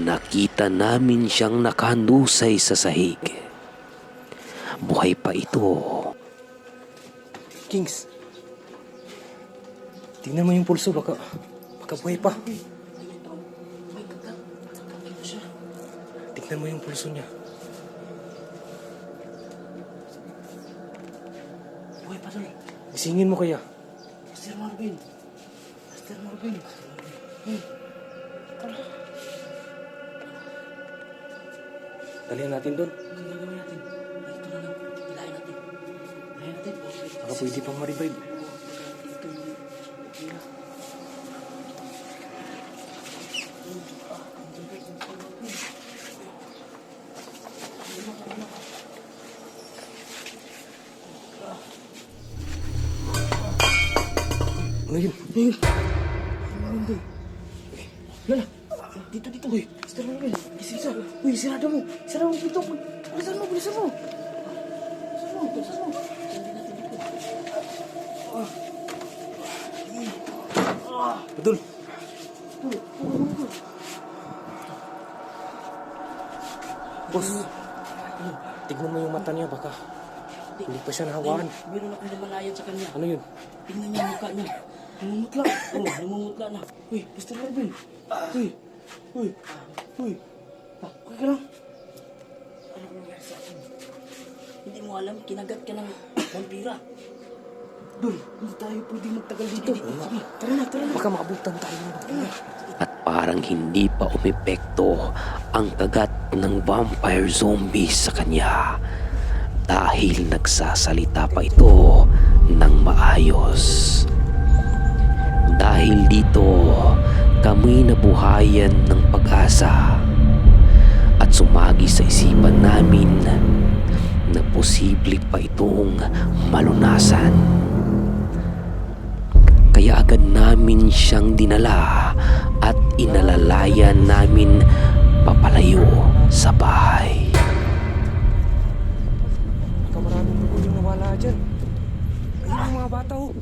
Nakita namin siyang nakahandusay sa sahig. Buhay pa ito. Kings, tingnan mo yung pulso, baka buhay pa. Tingnan mo yung pulso niya. Buhay pa doon. Gisingin mo kaya. Master Marvin. Master Marvin. Dalihan natin doon. Anong gagawin natin? Ito na lang. Hilahin natin. Hilahin natin. Baka pwede pang ma-revive. Ito yung... Ano yun? Lala! Dito, dito. Uy, Master Marvin. Gising siya. Uy, sirado mo. Sirado mo pinto. Bilisan mo, bilisan mo. Bilisan mo, bilisan mo. Hindi natin dito. Badul! Boss, tignan mo yung mata niya, baka hindi pa siya nahawakan. Meron akong namalayan sa kanya. Ano yun? Tingnan niya yung mukha niya. Namumutla. Oh, namumutla na. Uy, Mr. Marvin. Uy. Uy. Uy. Okay ka lang? Ano nangyari sa akin? Hindi mo alam, kinagat ka ng vampira. Dul, hindi tayo pwede magtagal dito. Sige, tara na, tara na. Baka maabutan tayo ng bakla. At parang hindi pa umepekto ang kagat ng vampire zombie sa kanya dahil nagsasalita pa ito ng maayos. Dahil dito, kami nabuhayan ng pag-asa at sumagi sa isipan namin na posible pa itong malunasan. Kaya agad namin siyang dinala at inalalayan namin papalayo sa bahay. Baka maraming dugo yung nawala dyan. Ayun ang mga bata, oh.